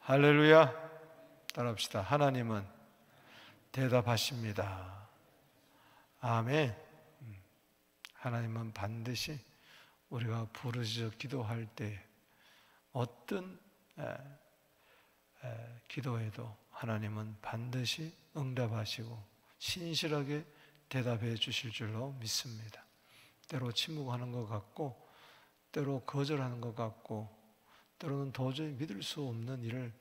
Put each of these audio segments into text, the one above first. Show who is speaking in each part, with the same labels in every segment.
Speaker 1: 할렐루야. 따라합시다. 하나님은 대답하십니다. 아멘. 하나님은 반드시 우리가 부르짖어 기도할 때 어떤 기도에도 하나님은 반드시 응답하시고 신실하게 대답해 주실 줄로 믿습니다. 때로 침묵하는 것 같고, 때로 거절하는 것 같고, 때로는 도저히 믿을 수 없는 일을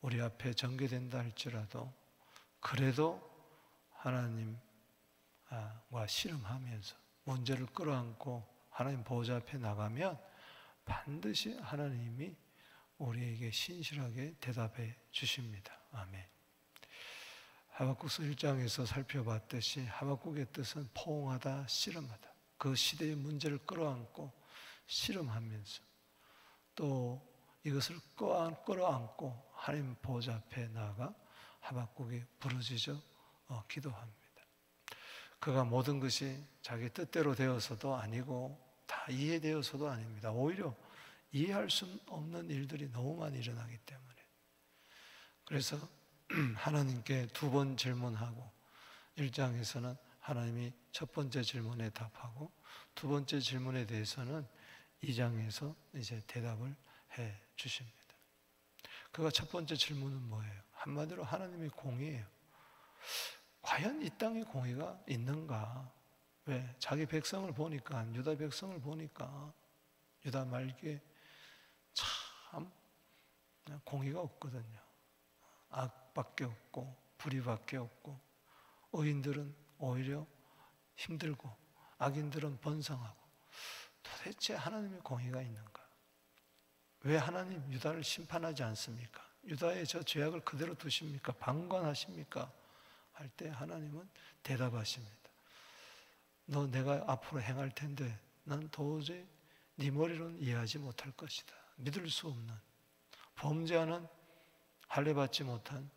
Speaker 1: 우리 앞에 전개된다 할지라도 그래도 하나님과 씨름하면서 문제를 끌어안고 하나님 보좌 앞에 나가면 반드시 하나님이 우리에게 신실하게 대답해 주십니다. 아멘. 하박국서 1장에서 살펴봤듯이 하박국의 뜻은 포옹하다, 씨름하다. 그 시대의 문제를 끌어안고 씨름하면서 또 이것을 끌어안고 하나님 보좌 앞에 나아가 하박국이 부르짖어 기도합니다. 그가 모든 것이 자기 뜻대로 되어서도 아니고 다 이해되어서도 아닙니다. 오히려 이해할 수 없는 일들이 너무 많이 일어나기 때문에. 그래서 하나님께 두 번 질문하고 1장에서는 하나님이 첫 번째 질문에 답하고 두 번째 질문에 대해서는 2장에서 이제 대답을 해 주십니다. 그가 첫 번째 질문은 뭐예요? 한마디로 하나님의 공의예요. 과연 이 땅에 공의가 있는가? 왜? 자기 백성을 보니까, 유다 백성을 보니까 유다 말기에 참 공의가 없거든요. 악밖에 없고 불의밖에 없고 의인들은 오히려 힘들고 악인들은 번성하고 도대체 하나님의 공의가 있는가? 왜 하나님 유다를 심판하지 않습니까? 유다의 저 죄악을 그대로 두십니까? 방관하십니까? 할 때 하나님은 대답하십니다. 너 내가 앞으로 행할 텐데 난 도저히 네 머리로는 이해하지 못할 것이다. 믿을 수 없는 범죄하는 할례받지 못한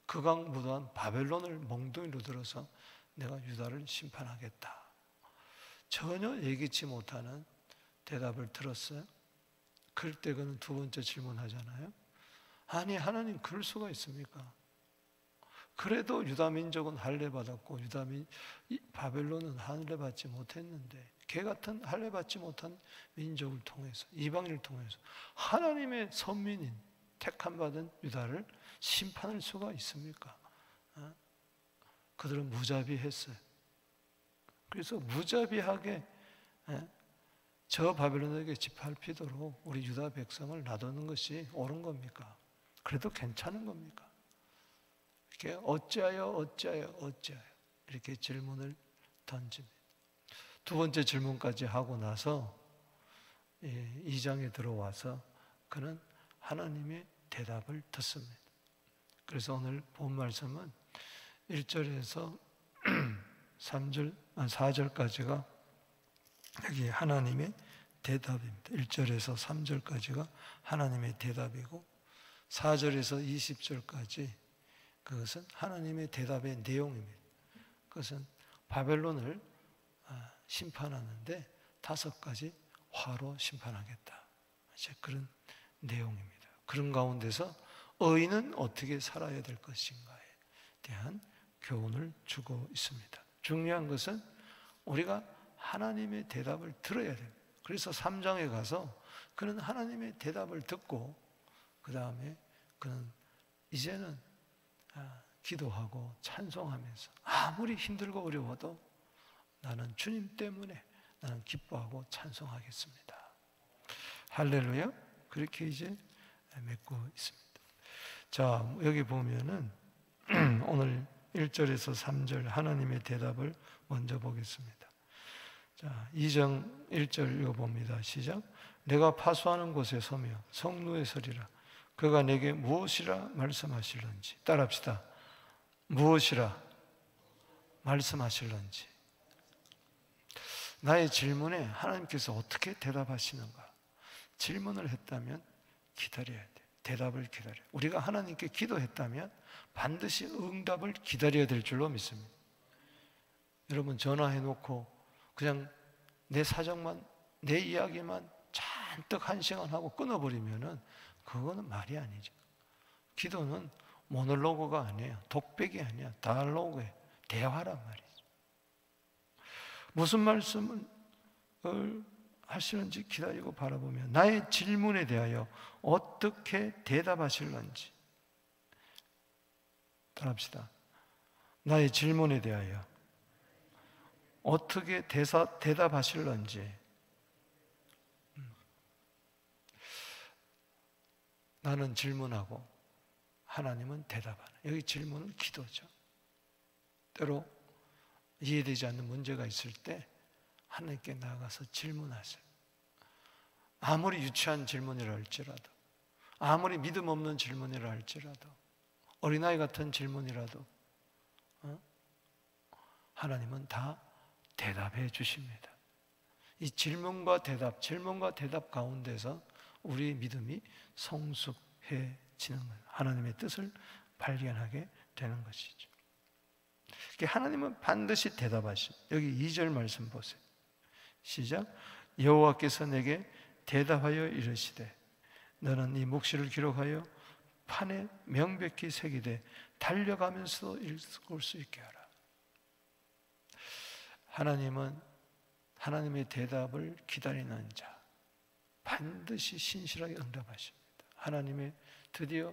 Speaker 1: 극악무도한 바벨론을 몽둥이로 들어서 내가 유다를 심판하겠다. 전혀 예기치 못하는 대답을 들었어요. 그럴 때 그는 두 번째 질문하잖아요. 아니 하나님 그럴 수가 있습니까? 그래도 유다 민족은 할례받았고 바벨론은 할례받지 못했는데 개 같은 할례받지 못한 민족을 통해서 이방인을 통해서 하나님의 선민인 택함 받은 유다를 심판할 수가 있습니까? 그들은 무자비했어요. 그래서 무자비하게 저 바벨론에게 짓밟히도록 우리 유다 백성을 놔두는 것이 옳은 겁니까? 그래도 괜찮은 겁니까? 이렇게 어찌하여 이렇게 질문을 던집니다. 두 번째 질문까지 하고 나서 2장에 들어와서 그는 하나님의 대답을 듣습니다. 그래서 오늘 본 말씀은 1절에서 4절까지가 여기 하나님의 대답입니다. 1절에서 3절까지가 하나님의 대답이고 4절에서 20절까지 그것은 하나님의 대답의 내용입니다. 그것은 바벨론을 심판하는데 5가지 화로 심판하겠다. 이제 그런 내용입니다. 그런 가운데서 의인은 어떻게 살아야 될 것인가에 대한 교훈을 주고 있습니다. 중요한 것은 우리가 하나님의 대답을 들어야 됩니다. 그래서 3장에 가서 그는 하나님의 대답을 듣고 그 다음에 그는 이제는 기도하고 찬송하면서 아무리 힘들고 어려워도 나는 주님 때문에 나는 기뻐하고 찬송하겠습니다. 할렐루야. 그렇게 이제 맺고 있습니다. 자, 여기 보면은 오늘 1절에서 3절 하나님의 대답을 먼저 보겠습니다. 자, 2장 1절 읽어봅니다. 시작. 내가 파수하는 곳에 서며 성루에 서리라. 그가 내게 무엇이라 말씀하실런지. 따라합시다. 무엇이라 말씀하실런지. 나의 질문에 하나님께서 어떻게 대답하시는가? 질문을 했다면 기다려야 돼. 대답을 기다려. 우리가 하나님께 기도했다면 반드시 응답을 기다려야 될 줄로 믿습니다. 여러분 전화해놓고 그냥 내 사정만 내 이야기만 잔뜩 1시간 하고 끊어버리면은 그거는 말이 아니죠. 기도는 모놀로그가 아니에요. 독백이 아니야. 다이얼로그예요. 대화란 말이죠. 무슨 말씀을 하시는지 기다리고 바라보며 나의 질문에 대하여 어떻게 대답하실런지 따라합시다. 나의 질문에 대하여 어떻게 대답하실런지. 나는 질문하고 하나님은 대답하는, 여기 질문은 기도죠. 때로 이해되지 않는 문제가 있을 때 하나님께 나아가서 질문하세요. 아무리 유치한 질문이라 할지라도, 아무리 믿음 없는 질문이라 할지라도, 어린아이 같은 질문이라도 하나님은 다 대답해 주십니다. 이 질문과 대답 가운데서 우리의 믿음이 성숙해지는 거예요. 하나님의 뜻을 발견하게 되는 것이죠. 하나님은 반드시 대답하십니다. 여기 2절 말씀 보세요. 시작. 여호와께서 내게 대답하여 이르시되 너는 이 묵시를 기록하여 판에 명백히 새기되 달려가면서도 읽을 수 있게 하라. 하나님은 하나님의 대답을 기다리는 자 반드시 신실하게 응답하십니다. 하나님의 드디어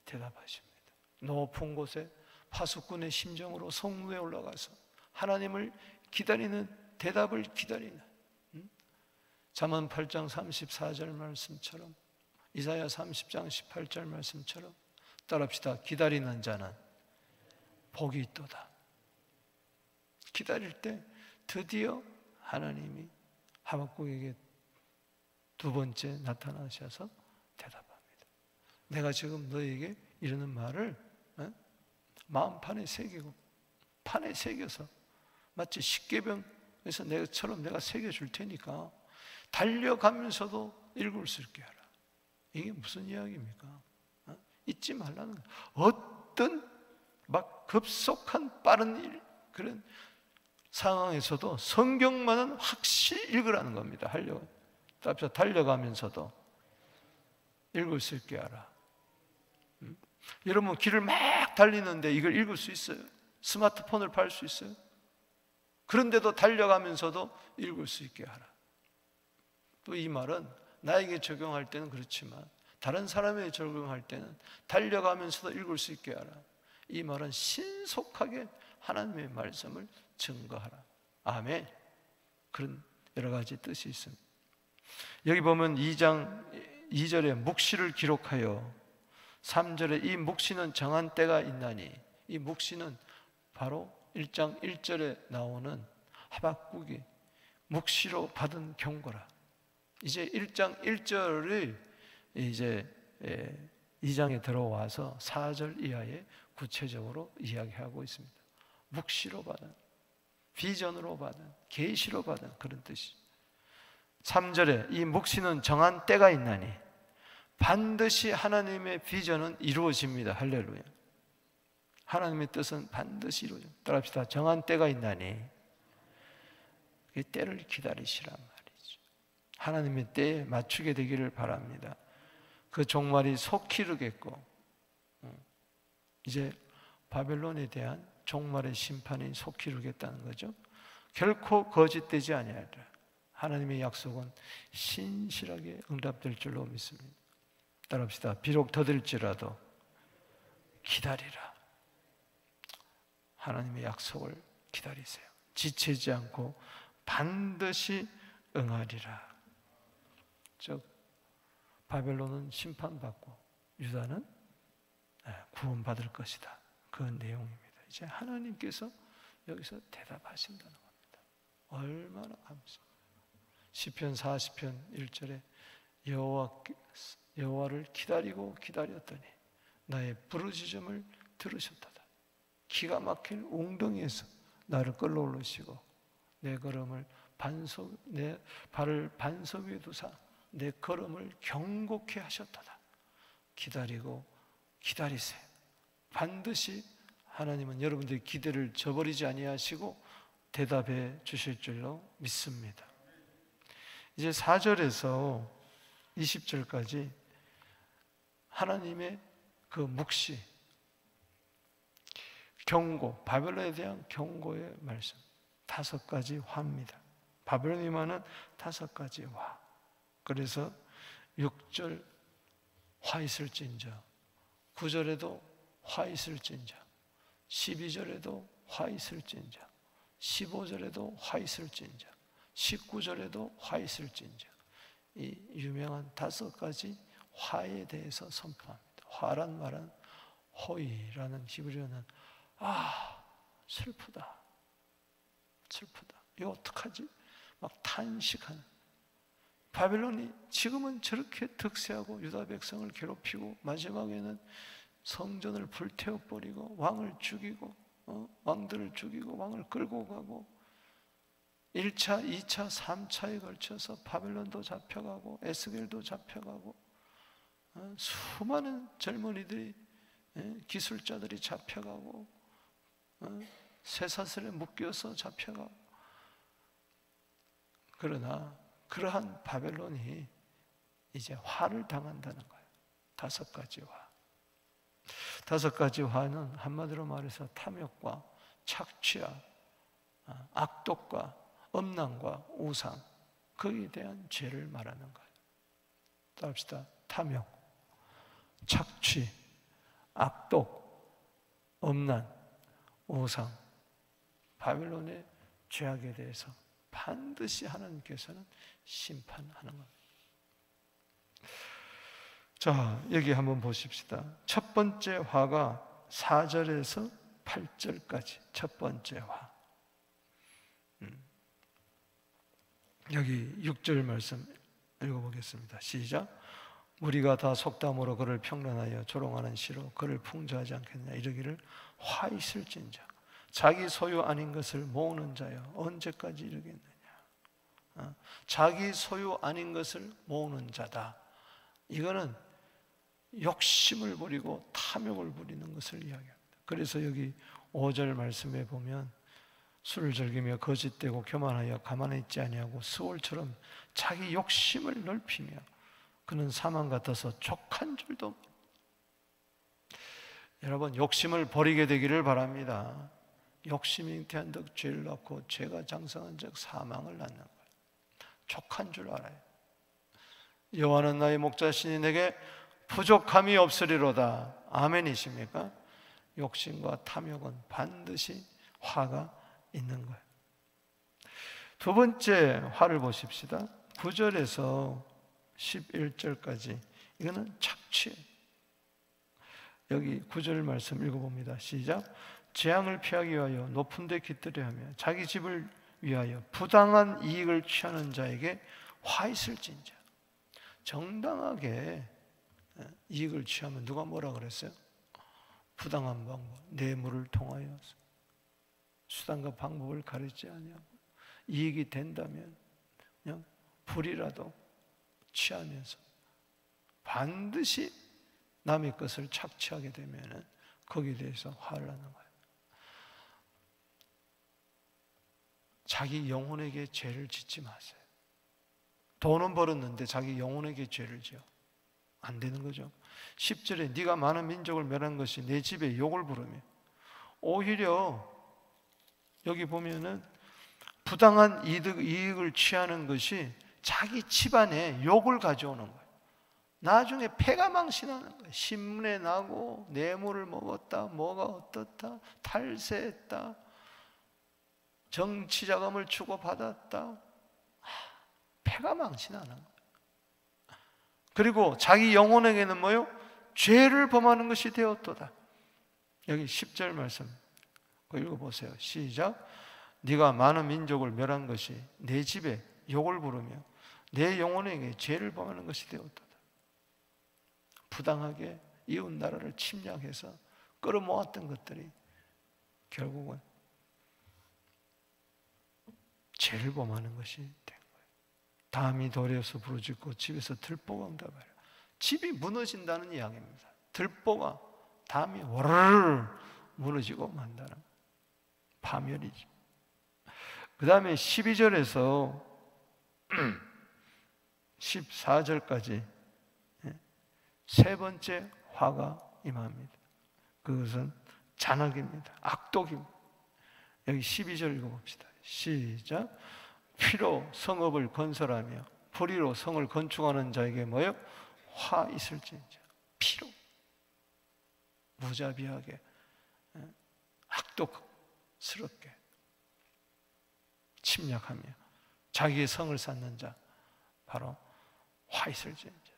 Speaker 1: 대답하십니다. 높은 곳에 파수꾼의 심정으로 성문에 올라가서 하나님을 기다리는, 대답을 기다리는, 잠언 8장 34절 말씀처럼, 이사야 30장 18절 말씀처럼 따라합시다. 기다리는 자는 복이 있도다. 기다릴 때 드디어 하나님이 하박국에게 두 번째 나타나셔서 대답합니다. 내가 지금 너에게 이르는 말을 마음판에 새기고 판에 새겨서 마치 십계병에서 내가 새겨줄 테니까 달려가면서도 읽을 수 있게 하라. 이게 무슨 이야기입니까? 잊지 말라는 거예요. 어떤 막 급속한 빠른 일, 그런 상황에서도 성경만은 확실히 읽으라는 겁니다. 달려가면서도 읽을 수 있게 하라. 여러분 길을 막 달리는데 이걸 읽을 수 있어요? 스마트폰을 팔 수 있어요? 그런데도 달려가면서도 읽을 수 있게 하라. 또 이 말은 나에게 적용할 때는 그렇지만 다른 사람에게 적용할 때는 달려가면서도 읽을 수 있게 하라. 이 말은 신속하게 하나님의 말씀을 증거하라. 아멘. 그런 여러 가지 뜻이 있습니다. 여기 보면 2장 2절에 묵시를 기록하여 3절에 이 묵시는 정한 때가 있나니, 이 묵시는 바로 1장 1절에 나오는 하박국이 묵시로 받은 경고라. 이제 1장 1절을 이제 2장에 들어와서 4절 이하에 구체적으로 이야기하고 있습니다. 묵시로 받은, 비전으로 받은, 계시로 받은 그런 뜻이. 3절에 이 묵시는 정한 때가 있나니 반드시 하나님의 비전은 이루어집니다. 할렐루야. 하나님의 뜻은 반드시 이루어집니다. 따라합시다. 정한 때가 있나니 그 때를 기다리시란 말이죠. 하나님의 때에 맞추게 되기를 바랍니다. 그 종말이 속히 이르겠고 이제 바벨론에 대한 종말의 심판이 속히 이르겠다는 거죠. 결코 거짓되지 아니하리라. 하나님의 약속은 신실하게 응답될 줄로 믿습니다. 따라합시다. 비록 더딜지라도 기다리라. 하나님의 약속을 기다리세요. 지체지 않고 반드시 응하리라. 즉 바벨론은 심판받고 유다는 구원받을 것이다. 그 내용입니다. 이제 하나님께서 여기서 대답하신다는 겁니다. 얼마나 감사합니다. 시편 40편 1절에 여호와를 기다리고 기다렸더니 나의 부르짖음을 들으셨도다. 기가 막힌 웅덩이에서 나를 끌어올리시고 내 발을 반석 위에 두사 내 걸음을 경고케 하셨도다. 기다리고 기다리세요. 반드시 하나님은 여러분들의 기대를 저버리지 아니하시고 대답해 주실 줄로 믿습니다. 이제 4절에서 20절까지 하나님의 그 묵시, 경고, 바벨론에 대한 경고의 말씀, 5가지 화입니다. 바벨론이 임하는 5가지 화. 그래서 6절 화 있을진저, 9절에도 화 있을진저, 12절에도 화 있을진저, 15절에도 화 있을진저, 19절에도 화 있을진저. 이 유명한 5가지 화에 대해서 선포합니다. 화란 말은 호이라는 히브리어는 슬프다, 슬프다, 이거 어떡하지? 막 탄식하는. 바벨론이 지금은 저렇게 득세하고 유다 백성을 괴롭히고 마지막에는 성전을 불태워버리고 왕을 죽이고 왕들을 죽이고 왕을 끌고 가고 1차, 2차, 3차에 걸쳐서 바벨론도 잡혀가고 에스겔도 잡혀가고 수많은 젊은이들이, 기술자들이 잡혀가고 쇠사슬에 묶여서 잡혀가고. 그러나 그러한 바벨론이 이제 화를 당한다는 거예요. 5가지 화. 5가지 화는 한마디로 말해서 탐욕과 착취와 악독과 음란과 우상, 거기에 대한 죄를 말하는 거예요. 따릅시다. 탐욕, 착취, 악독, 음란, 우상. 바벨론의 죄악에 대해서 반드시 하나님께서는 심판하는 겁니다. 자, 여기 한번 보십시다. 첫 번째 화가 4절에서 8절까지 첫 번째 화. 여기 6절 말씀 읽어보겠습니다. 시작. 우리가 다 속담으로 그를 평론하여 조롱하는 시로 그를 풍조하지 않겠냐 이르기를 화 있을진저 자기 소유 아닌 것을 모으는 자여 언제까지 이르겠느냐. 자기 소유 아닌 것을 모으는 자다. 이거는 욕심을 부리고 탐욕을 부리는 것을 이야기합니다. 그래서 여기 5절 말씀에 보면 술을 즐기며 거짓되고 교만하여 가만히 있지 아니하고 스올처럼 자기 욕심을 넓히며 그는 사망 같아서 족한 줄도 모릅니다. 여러분, 욕심을 버리게 되기를 바랍니다. 욕심이 잉태한 덕 죄를 낳고 죄가 장성한 적 사망을 낳는 거예요. 족한 줄 알아요. 여호와는 나의 목자시니 내게 부족함이 없으리로다. 아멘이십니까? 욕심과 탐욕은 반드시 화가 있는 거예요. 두 번째 화를 보십시다. 9절에서 11절까지 이거는 착취. 여기 9절 말씀 읽어봅니다. 시작. 재앙을 피하기 위하여 높은 데 깃들여 하며 자기 집을 위하여 부당한 이익을 취하는 자에게 화 있을진저. 정당하게 이익을 취하면 누가 뭐라 그랬어요? 부당한 방법, 뇌물을 통하여 수단과 방법을 가리지 아니하고 이익이 된다면 그냥 불이라도 취하면서 반드시 남의 것을 착취하게 되면 거기에 대해서 화를 하는 거예요. 자기 영혼에게 죄를 짓지 마세요. 돈은 벌었는데 자기 영혼에게 죄를 지어. 안 되는 거죠. 10절에 네가 많은 민족을 멸한 것이 내 집에 욕을 부르며, 오히려 여기 보면은 부당한 이익을 취하는 것이 자기 집안에 욕을 가져오는 거예요. 나중에 폐가 망신하는 거예요. 신문에 나고 뇌물을 먹었다, 뭐가 어떻다, 탈세했다, 정치 자금을 주고받았다, 폐가 망신하는 거예요. 그리고 자기 영혼에게는 뭐요? 죄를 범하는 것이 되었도다. 여기 10절 말씀 읽어보세요. 시작. 네가 많은 민족을 멸한 것이 내 집에 욕을 부르며 내 영혼에게 죄를 범하는 것이 되었도다. 부당하게 이웃 나라를 침략해서 끌어모았던 것들이 결국은 죄를 범하는 것이 된 거예요. 담이 돌에서 부르짖고 집에서 들보가 응답하라. 집이 무너진다는 이야기입니다. 들보가, 담이 와르르 무너지고 만다는 파멸이죠. 그 다음에 12절에서 14절까지 세 번째 화가 임합니다. 그것은 잔악입니다. 악독입니다. 여기 12절 읽어봅시다. 시작. 피로 성읍을 건설하며 불의로 성을 건축하는 자에게 뭐요? 화 있을지인자. 피로 무자비하게 악독스럽게 침략하며 자기의 성을 쌓는 자, 바로 화 있을지인자.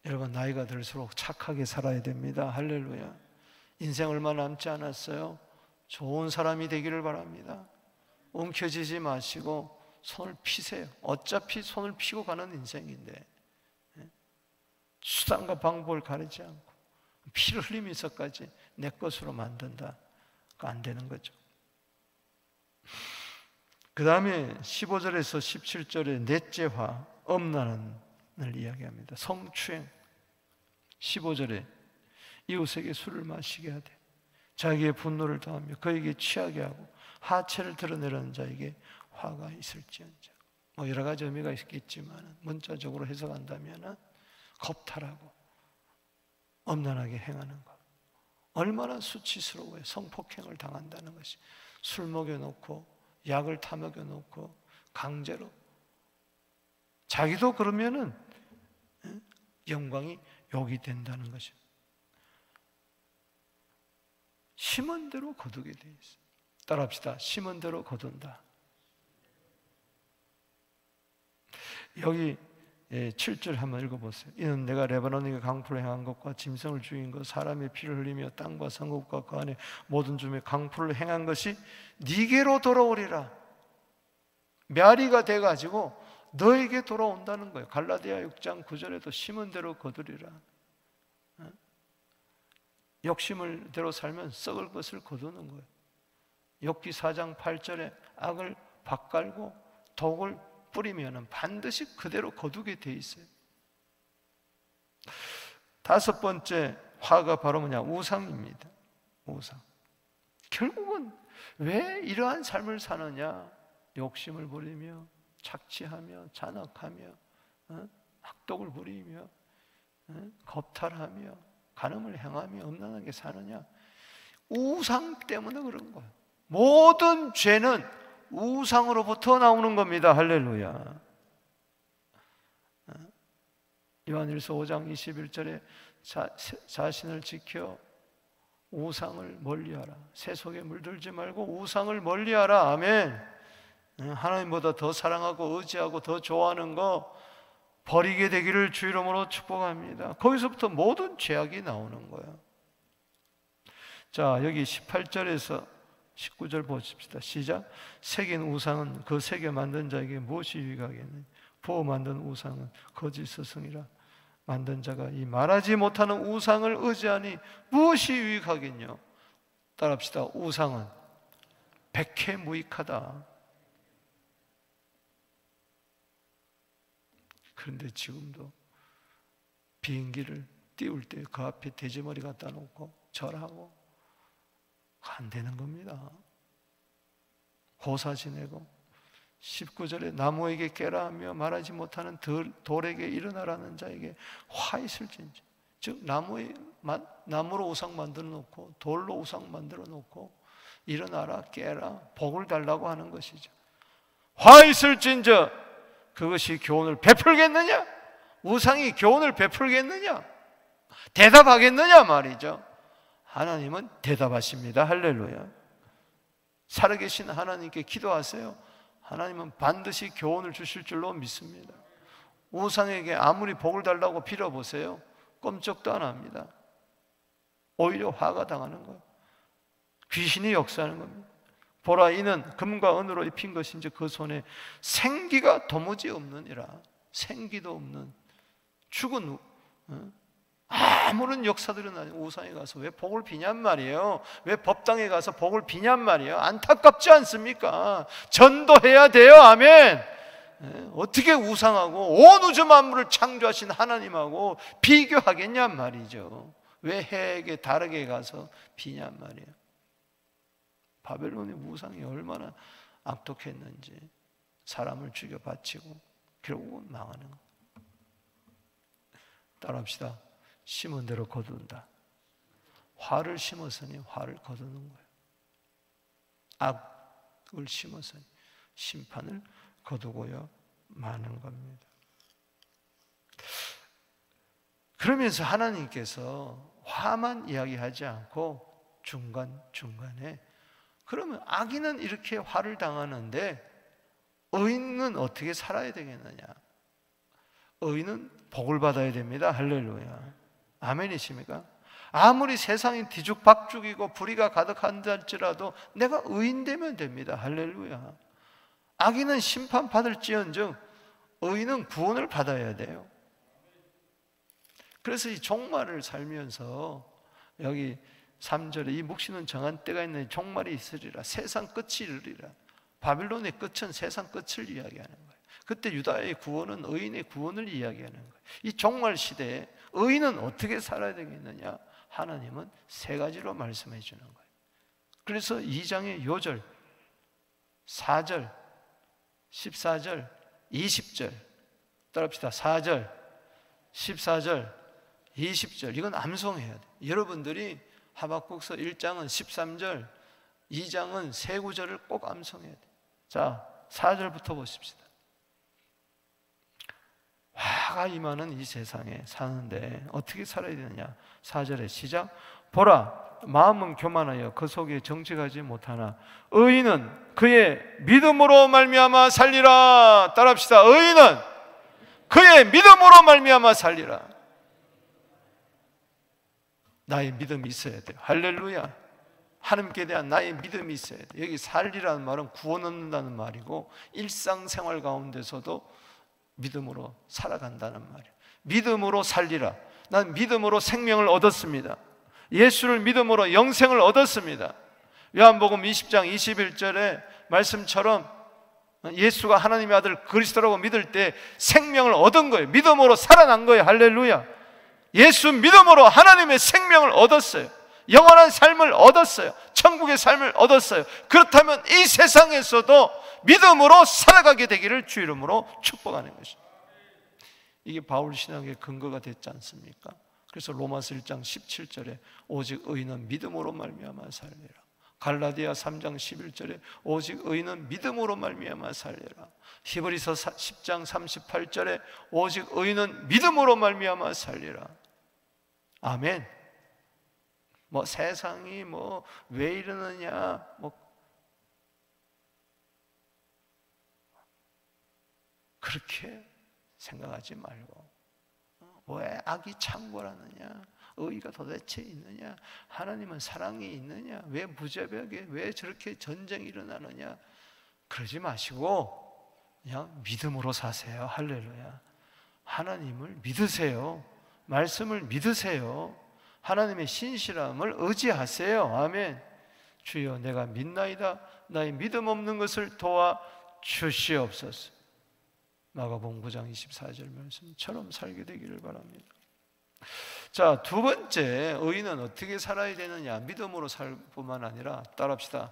Speaker 1: 여러분, 나이가 들수록 착하게 살아야 됩니다. 할렐루야. 인생 얼마 남지 않았어요. 좋은 사람이 되기를 바랍니다. 움켜쥐지 마시고 손을 피세요. 어차피 손을 피고 가는 인생인데 수단과 방법을 가리지 않고 피를 흘리면서까지 내 것으로 만든다. 안 되는 거죠. 그 다음에 15절에서 17절에 넷째 화, 음란을 이야기합니다. 성추행. 15절에 이웃에게 술을 마시게 하되 자기의 분노를 더하며 그에게 취하게 하고 하체를 드러내려는 자에게 화가 있을지언정. 뭐 여러 가지 의미가 있겠지만 문자적으로 해석한다면 겁탈하고 엄란하게 행하는 것. 얼마나 수치스러워요. 성폭행을 당한다는 것이. 술 먹여놓고 약을 타먹여놓고 강제로. 자기도 그러면은 영광이 욕이 된다는 것입니다. 심은 대로 거두게 돼 있어요. 따라합시다. 심은 대로 거둔다. 여기 7절 한번 읽어보세요. 이는 내가 레바논에게 강포를 행한 것과 짐승을 죽인 것, 사람의 피를 흘리며 땅과 성읍과 그 안에 모든 줌에 강포를 행한 것이 네게로 돌아오리라. 메아리가 돼가지고 너에게 돌아온다는 거예요. 갈라디아 6장 9절에도 심은 대로 거두리라. 욕심을 대로 살면 썩을 것을 거두는 거예요. 욥기 4장 8절에 악을 밭갈고 독을 뿌리면 반드시 그대로 거두게 돼 있어요. 다섯 번째 화가 바로 뭐냐? 우상입니다. 우상. 결국은 왜 이러한 삶을 사느냐? 욕심을 부리며 착취하며 잔악하며 악독을 부리며 겁탈하며 간음을 행하며 음란하게 사느냐? 우상 때문에 그런 거예요. 모든 죄는 우상으로부터 나오는 겁니다. 할렐루야. 요한일서 5장 21절에 자신을 지켜 우상을 멀리하라. 새 속에 물들지 말고 우상을 멀리하라. 아멘. 하나님보다 더 사랑하고 의지하고 더 좋아하는 거 버리게 되기를 주 이름으로 축복합니다. 거기서부터 모든 죄악이 나오는 거예요. 자, 여기 18절에서 19절 보십시다. 시작. 새긴 우상은 그 새겨 만든 자에게 무엇이 유익하겠느냐? 부어 만든 우상은 거짓 스승이라. 만든 자가 이 말하지 못하는 우상을 의지하니 무엇이 유익하겠냐? 따라합시다. 우상은 백해무익하다. 그런데 지금도 비행기를 띄울 때 그 앞에 돼지머리 갖다 놓고 절하고 안 되는 겁니다. 호사 지내고 19절에 나무에게 깨라 하며 말하지 못하는 돌에게 일어나라는 자에게 화 있을진지. 즉 나무로 우상 만들어 놓고 돌로 우상 만들어 놓고 일어나라 깨라 복을 달라고 하는 것이죠. 화 있을진저 그것이 교훈을 베풀겠느냐? 우상이 교훈을 베풀겠느냐? 대답하겠느냐 말이죠. 하나님은 대답하십니다. 할렐루야. 살아계신 하나님께 기도하세요. 하나님은 반드시 교훈을 주실 줄로 믿습니다. 우상에게 아무리 복을 달라고 빌어보세요. 꼼짝도 안 합니다. 오히려 화가 당하는 거예요. 귀신이 역사하는 겁니다. 보라, 이는 금과 은으로 입힌 것인지 그 손에 생기가 도무지 없느니라. 생기도 없는 죽은 아무런 역사들은 아니고 우상에 가서 왜 복을 비냔 말이에요. 왜 법당에 가서 복을 비냔 말이에요. 안타깝지 않습니까? 전도해야 돼요. 아멘. 어떻게 우상하고 온 우주 만물을 창조하신 하나님하고 비교하겠냔 말이죠. 왜 해에게 달에게 가서 비냔 말이에요. 바벨론의 우상이 얼마나 악독했는지 사람을 죽여 바치고 결국은 망하는 거. 따라합시다. 심은 대로 거둔다. 화를 심었으니 화를 거두는 거예요. 악을 심었으니 심판을 거두고야 마는 겁니다. 그러면서 하나님께서 화만 이야기하지 않고 중간중간에 그러면 악인은 이렇게 화를 당하는데 의인은 어떻게 살아야 되겠느냐? 의인은 복을 받아야 됩니다. 할렐루야. 아멘이십니까? 아무리 세상이 뒤죽박죽이고 불의가 가득한다 할지라도 내가 의인 되면 됩니다. 할렐루야. 악인은 심판받을지언정 의인은 구원을 받아야 돼요. 그래서 이 종말을 살면서 여기 3절에 이 묵시는 정한 때가 있는 종말이 있으리라. 세상 끝이 이르리라. 바빌론의 끝은 세상 끝을 이야기하는 거예요. 그때 유다의 구원은 의인의 구원을 이야기하는 거예요. 이 종말 시대에 의인은 어떻게 살아야 되겠느냐? 하나님은 세 가지로 말씀해 주는 거예요. 그래서 2장의 요절, 4절, 14절, 20절 따라합시다. 4절, 14절, 20절 이건 암송해야 돼요. 여러분들이 하박국서 1장은 13절, 2장은 세 구절을 꼭 암송해야 돼요. 자, 4절부터 보십시다. 화가 임하는 이 세상에 사는데 어떻게 살아야 되느냐? 4절의 시작. 보라, 마음은 교만하여 그 속에 정직하지 못하나 의인은 그의 믿음으로 말미암아 살리라. 따라합시다. 의인은 그의 믿음으로 말미암아 살리라. 나의 믿음이 있어야 돼요. 할렐루야. 하나님께 대한 나의 믿음이 있어야 돼요. 여기 살리라는 말은 구원 얻는다는 말이고 일상생활 가운데서도 믿음으로 살아간다는 말이에요. 믿음으로 살리라. 난 믿음으로 생명을 얻었습니다. 예수를 믿음으로 영생을 얻었습니다. 요한복음 20장 21절의 말씀처럼 예수가 하나님의 아들 그리스도라고 믿을 때 생명을 얻은 거예요. 믿음으로 살아난 거예요. 할렐루야. 예수 믿음으로 하나님의 생명을 얻었어요. 영원한 삶을 얻었어요. 천국의 삶을 얻었어요. 그렇다면 이 세상에서도 믿음으로 살아가게 되기를 주 이름으로 축복하는 것입니다. 이게 바울 신앙의 근거가 됐지 않습니까? 그래서 로마서 1장 17절에 오직 의인은 믿음으로 말미암아 살리라. 갈라디아 3장 11절에 오직 의인은 믿음으로 말미암아 살리라. 히브리서 10장 38절에 오직 의인은 믿음으로 말미암아 살리라. 아멘. 뭐 세상이 뭐 왜 이러느냐 뭐 그렇게 생각하지 말고 왜 악이 창궐하느냐? 의가 도대체 있느냐? 하나님은 사랑이 있느냐? 왜 무자비하게 왜 저렇게 전쟁이 일어나느냐? 그러지 마시고 그냥 믿음으로 사세요. 할렐루야. 하나님을 믿으세요. 말씀을 믿으세요. 하나님의 신실함을 의지하세요. 아멘. 주여 내가 믿나이다. 나의 믿음 없는 것을 도와 주시옵소서. 마가복음 9장 24절 말씀처럼 살게 되기를 바랍니다. 자, 두 번째 의인은 어떻게 살아야 되느냐? 믿음으로 살 뿐만 아니라 따라합시다.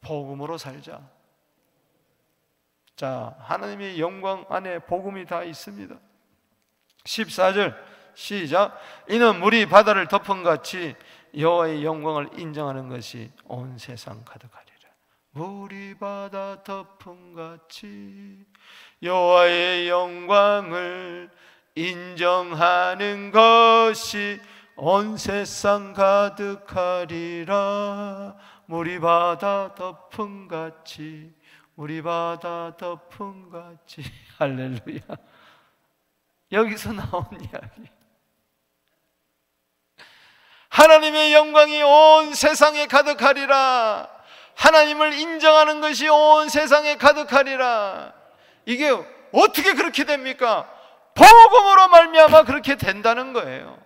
Speaker 1: 복음으로 살자. 자, 하나님의 영광 안에 복음이 다 있습니다. 14절 시작. 이는 물이 바다를 덮은 같이 여호와의 영광을 인정하는 것이 온 세상 가득하리라. 물이 바다 덮은 같이 여호와의 영광을 인정하는 것이 온 세상 가득하리라. 물이 바다 덮은 같이 물이 바다 덮은 같이. 할렐루야. 여기서 나온 이야기. 하나님의 영광이 온 세상에 가득하리라. 하나님을 인정하는 것이 온 세상에 가득하리라. 이게 어떻게 그렇게 됩니까? 복음으로 말미암아 그렇게 된다는 거예요.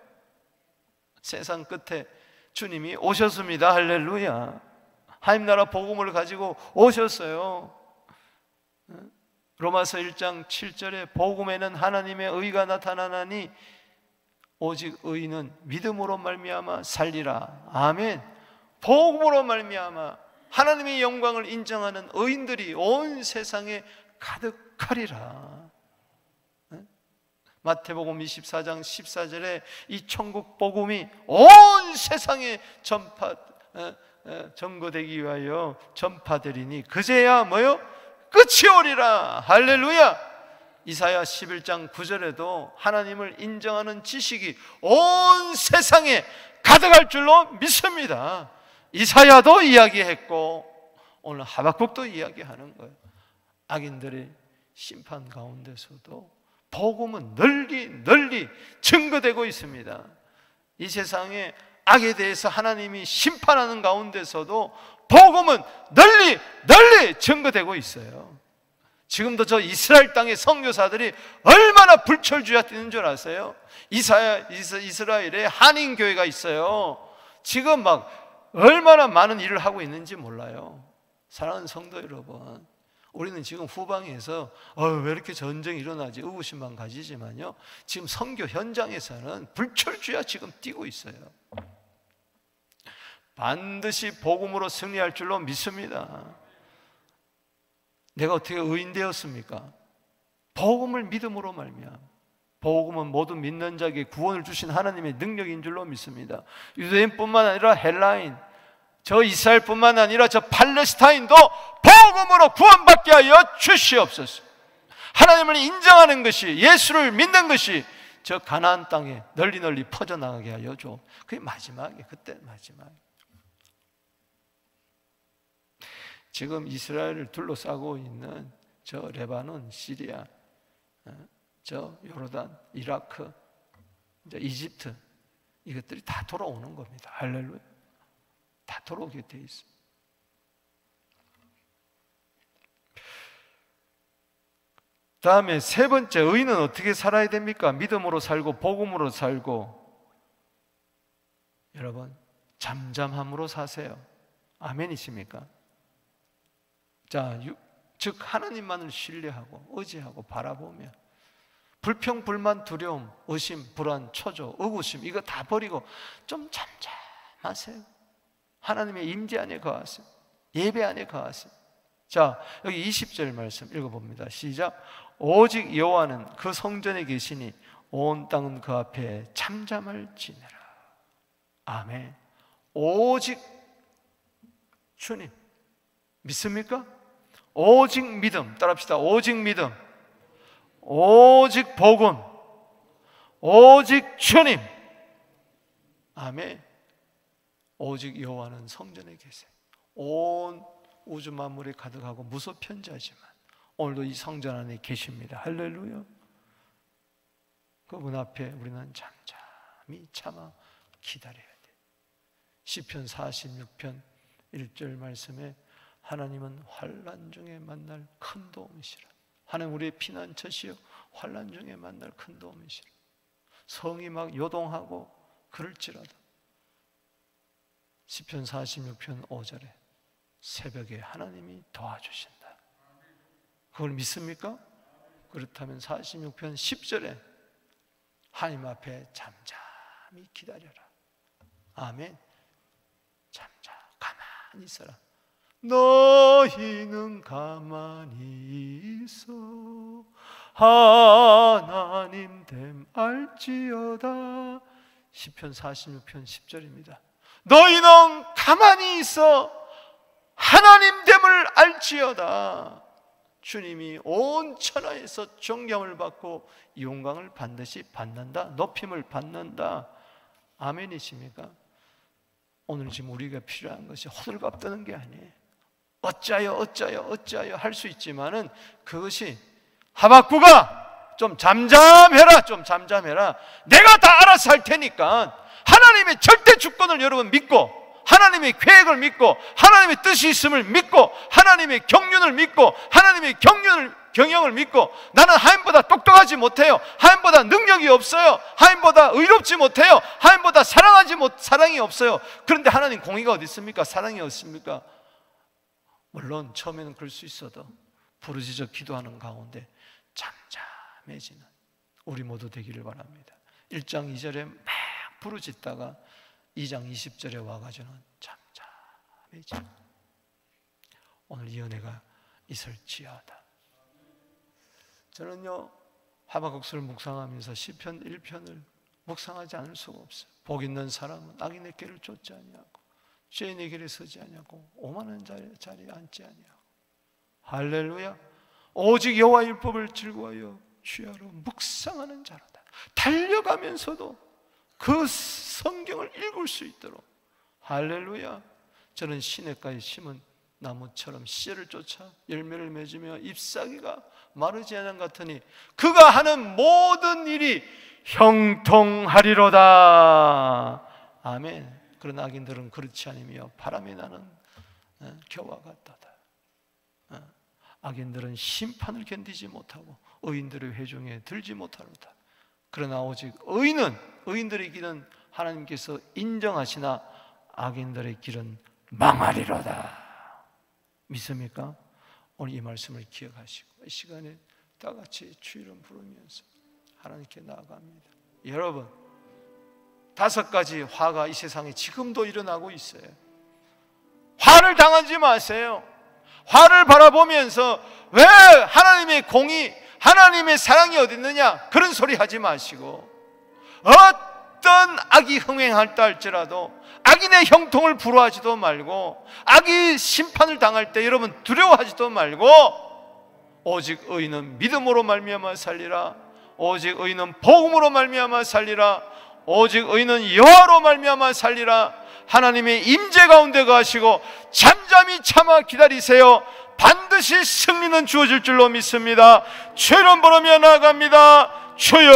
Speaker 1: 세상 끝에 주님이 오셨습니다. 할렐루야. 하나님 나라 복음을 가지고 오셨어요. 로마서 1장 7절에 복음에는 하나님의 의가 나타나나니 오직 의인은 믿음으로 말미암아 살리라. 아멘. 복음으로 말미암아 하나님의 영광을 인정하는 의인들이 온 세상에 가득하리라. 마태복음 24장 14절에 이 천국 복음이 온 세상에 전거되기 위하여 전파되리니 그제야 뭐요? 끝이 오리라. 할렐루야. 이사야 11장 9절에도 하나님을 인정하는 지식이 온 세상에 가득할 줄로 믿습니다. 이사야도 이야기했고 오늘 하박국도 이야기하는 거예요. 악인들의 심판 가운데서도 복음은 널리 증거되고 있습니다. 이 세상에 악에 대해서 하나님이 심판하는 가운데서도 복음은 널리 증거되고 있어요. 지금도 저 이스라엘 땅의 선교사들이 얼마나 불철주야 뛰는 줄 아세요? 이스라엘에 한인교회가 있어요. 지금 막 얼마나 많은 일을 하고 있는지 몰라요. 사랑하는 성도 여러분, 우리는 지금 후방에서 왜 이렇게 전쟁이 일어나지 의구심만 가지지만요, 지금 선교 현장에서는 불철주야 지금 뛰고 있어요. 반드시 복음으로 승리할 줄로 믿습니다. 내가 어떻게 의인 되었습니까? 복음을 믿음으로 말미암아. 복음은 모든 믿는 자에게 구원을 주신 하나님의 능력인 줄로 믿습니다. 유대인뿐만 아니라 헬라인, 저 이스라엘뿐만 아니라 저 팔레스타인도 복음으로 구원받게 하여 주시옵소서. 하나님을 인정하는 것이, 예수를 믿는 것이 저 가나안 땅에 널리 퍼져나가게 하여 줘. 그게 마지막이에요. 그때 마지막. 지금 이스라엘을 둘러싸고 있는 저 레바논, 시리아, 저 요르단, 이라크, 이제 이집트, 이것들이 다 돌아오는 겁니다. 할렐루야. 다 돌아오게 돼 있어요. 다음에 세 번째, 의인은 어떻게 살아야 됩니까? 믿음으로 살고 복음으로 살고. 여러분, 잠잠함으로 사세요. 아멘이십니까? 자, 즉 하나님만을 신뢰하고 의지하고 바라보며 불평, 불만, 두려움, 의심, 불안, 초조, 의구심 이거 다 버리고 좀 잠잠하세요. 하나님의 임재 안에 거하세요. 예배 안에 거하세요. 자, 여기 20절 말씀 읽어봅니다. 시작. 오직 여호와는 그 성전에 계시니 온 땅은 그 앞에 잠잠할지니라. 아멘. 오직 주님 믿습니까? 오직 믿음, 따라합시다. 오직 믿음, 오직 복음, 오직 주님. 아멘. 오직 여호와는 성전에 계세요. 온 우주 만물에 가득하고 무소편자지만 오늘도 이 성전 안에 계십니다. 할렐루야. 그분 앞에 우리는 잠잠히 참아 기다려야 돼. 시편 46편 1절 말씀에 하나님은 환난 중에 만날 큰 도움이시라. 하나님 우리의 피난처시요 환난 중에 만날 큰 도움이시라. 성이 막 요동하고 그럴지라도 시편 46편 5절에 새벽에 하나님이 도와주신다. 그걸 믿습니까? 그렇다면 46편 10절에 하나님 앞에 잠잠히 기다려라. 아멘. 잠잠 가만히 있어라. 너희는 가만히 있어 하나님 됨 알지어다. 시편 46편 10절입니다. 너희는 가만히 있어 하나님 됨을 알지어다. 주님이 온 천하에서 존경을 받고 영광을 반드시 받는다. 높임을 받는다. 아멘이십니까? 오늘 지금 우리가 필요한 것이 호들갑 떠는 게 아니에요. 어찌하여 할 수 있지만은 그것이 하박국아 좀 잠잠해라. 좀 잠잠해라. 내가 다 알아서 할 테니까. 하나님의 절대 주권을 여러분 믿고, 하나님의 계획을 믿고, 하나님의 뜻이 있음을 믿고, 하나님의 경륜을 믿고, 하나님의 경영을 믿고, 나는 하나님보다 똑똑하지 못해요. 하나님보다 능력이 없어요. 하나님보다 의롭지 못해요. 하나님보다 사랑이 없어요. 그런데 하나님 공의가 어디 있습니까? 사랑이 어디 있습니까? 물론 처음에는 그럴 수 있어도 부르짖어 기도하는 가운데 잠잠해지는 우리 모두 되기를 바랍니다. 1장 2절에 막 부르짖다가 2장 20절에 와가지고는 잠잠해지는 오늘 이 은혜가 있을지어다. 저는요 하박국서를 묵상하면서 시편 1편을 묵상하지 않을 수가 없어요. 복 있는 사람은 악인의 길을 쫓지 아니하고 죄인의 길에 서지 아니하고 오만한 자리에 앉지 아니하고, 할렐루야, 오직 여호와의 율법을 즐거워하여 주야로 묵상하는 자로다. 달려가면서도 그 성경을 읽을 수 있도록, 할렐루야, 저는 시냇가에 심은 나무처럼 씨를 쫓아 열매를 맺으며 잎사귀가 마르지 않은 것 같으니 그가 하는 모든 일이 형통하리로다. 아멘. 그런 악인들은 그렇지 않으며 바람이 나는 겨와 같도다. 악인들은 심판을 견디지 못하고 의인들의 회중에 들지 못하로다. 그러나 오직 의인들의 길은 하나님께서 인정하시나 악인들의 길은 망하리로다. 믿습니까? 오늘 이 말씀을 기억하시고 이 시간에 다 같이 주 이름 부르면서 하나님께 나아갑니다. 여러분, 5가지 화가 이 세상에 지금도 일어나고 있어요. 화를 당하지 마세요. 화를 바라보면서 왜 하나님의 공의, 하나님의 사랑이 어디 있느냐, 그런 소리 하지 마시고, 어떤 악이 흥행할다 할지라도 악인의 형통을 부러워하지도 말고, 악이 심판을 당할 때 여러분 두려워하지도 말고, 오직 의인은 믿음으로 말미암아 살리라. 오직 의인은 복음으로 말미암아 살리라. 오직 의인은 여호와로 말미암아 살리라. 하나님의 임재 가운데 가시고 잠잠히 참아 기다리세요. 반드시 승리는 주어질 줄로 믿습니다. 죄를 부르며 나아갑니다. 주여.